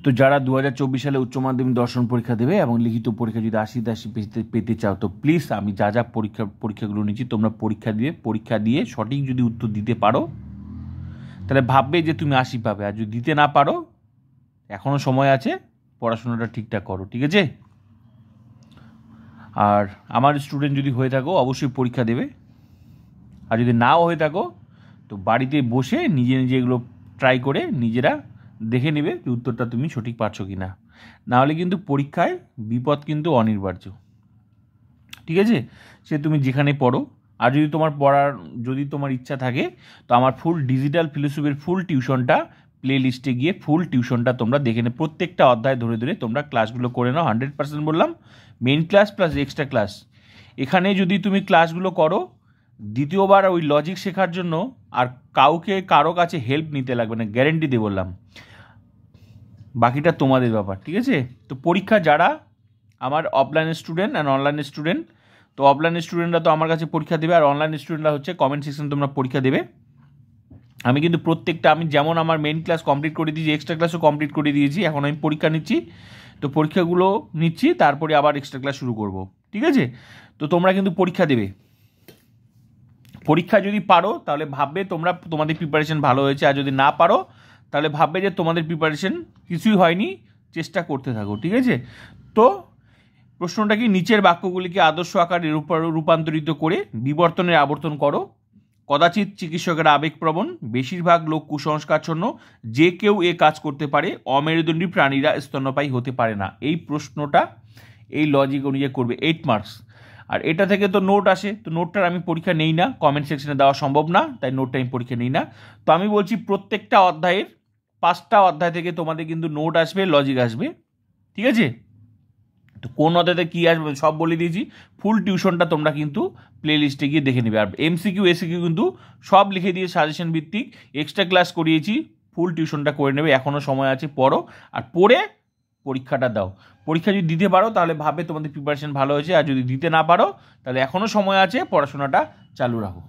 তো যারা 2024 সালে উচ্চ মাধ্যমিক দর্শন পরীক্ষা দেবে এবং লিখিত পরীক্ষা যদি 80 পেতে চাও, তো প্লিজ আমি যা যা পরীক্ষাগুলো নিচ্ছি তোমরা পরীক্ষা দিয়ে সঠিক যদি উত্তর দিতে পারো তাহলে ভাববে যে তুমি 80 পাবে, আর যদি দিতে না পারো এখনও সময় আছে, পড়াশোনাটা ঠিকঠাক করো, ঠিক আছে? আর আমার স্টুডেন্ট যদি হয়ে থাকো অবশ্যই পরীক্ষা দেবে, আর যদি নাও হয়ে থাকো তো বাড়িতে বসে নিজে এগুলো ট্রাই করে নিজেরা দেখে নেবে যে উত্তরটা তুমি সঠিক পারছো কি না। নাহলে কিন্তু পরীক্ষায় বিপদ কিন্তু অনিবার্য, ঠিক আছে? সে তুমি যেখানে পড়ো। আর যদি তোমার ইচ্ছা থাকে তো আমার ফুল ডিজিটাল ফিলোসফির ফুল টিউশনটা প্লে লিস্টে গিয়ে ফুল টিউশনটা তোমরা দেখে নে, প্রত্যেকটা অধ্যায় ধরে তোমরা ক্লাসগুলো করে নাও। 100% বললাম, main class plus extra class. এখানে যদি তুমি ক্লাসগুলো করো, দ্বিতীয়বার ওই লজিক শেখার জন্য আর কারো কাছে হেল্প নিতে লাগবে না, গ্যারেন্টি দিয়ে বললাম। বাকিটা তোমাদের ব্যাপার, ঠিক আছে? তো পরীক্ষা যারা আমার অফলাইনের স্টুডেন্ট অ্যান্ড অনলাইনের স্টুডেন্ট, তো অফলাইনের স্টুডেন্টরা তো আমার কাছে পরীক্ষা দেবে, আর অনলাইনের স্টুডেন্টরা হচ্ছে কমেন্ট সেকশন তোমরা পরীক্ষা দেবে। আমি কিন্তু আমি যেমন আমার মেইন ক্লাস কমপ্লিট করে দিয়েছি, এক্সট্রা ক্লাসও কমপ্লিট করে দিয়েছি, এখন আমি পরীক্ষা নিচ্ছি। তো পরীক্ষাগুলো নিচ্ছি, তারপরে আবার এক্সট্রা ক্লাস শুরু করব, ঠিক আছে? তো তোমরা কিন্তু পরীক্ষা দেবে। পরীক্ষা যদি পারো তাহলে ভাববে তোমাদের প্রিপারেশন ভালো হয়েছে, আর যদি না পারো তাহলে ভাববে যে তোমাদের প্রিপারেশন কিছুই হয়নি, চেষ্টা করতে থাকো, ঠিক আছে? তো প্রশ্নটা কি, নিচের বাক্যগুলিকে আদর্শ আকারে রূপান্তরিত করে বিবর্তনের আবর্তন করো। কদাচিৎ চিকিৎসকেরা আবেগপ্রবণ, বেশিরভাগ লোক কুসংস্কারচ্ছন্ন, যে কেউ এ কাজ করতে পারে, অমেরুদণ্ডী প্রাণীরা স্তন্যপায়ী হতে পারে না। এই প্রশ্নটা এই লজিক অনুযায়ী করবে, 8 মার্কস। আর এটা থেকে তো নোট আসে, তো নোটটার আমি পরীক্ষা নেই না, কমেন্ট সেকশনে দেওয়া সম্ভব না, তাই নোটটা আমি পরীক্ষা নেই না। তো আমি বলছি প্রত্যেকটা অধ্যায়ের 5টা অধ্যায় থেকে তোমাদের কিন্তু নোট আসবে, লজিক আসবে, ঠিক আছে? তো কোন অধ্যায়তে কী আসবে সব বলে দিয়েছি। ফুল টিউশনটা তোমরা কিন্তু প্লে লিস্টে গিয়ে দেখে নেবে। আর MCQ ACQ কিন্তু সব লিখে দিয়ে সাজেশন ভিত্তিক এক্সট্রা ক্লাস করিয়েছি, ফুল টিউশনটা করে নেবে, এখনও সময় আছে, পড়ো আর পড়ে পরীক্ষাটা দাও। পরীক্ষা যদি দিতে পারো তাহলে ভাবে তোমাদের প্রিপারেশন ভালো হয়েছে, আর যদি দিতে না পারো তাহলে এখনও সময় আছে, পড়াশোনাটা চালু রাখো।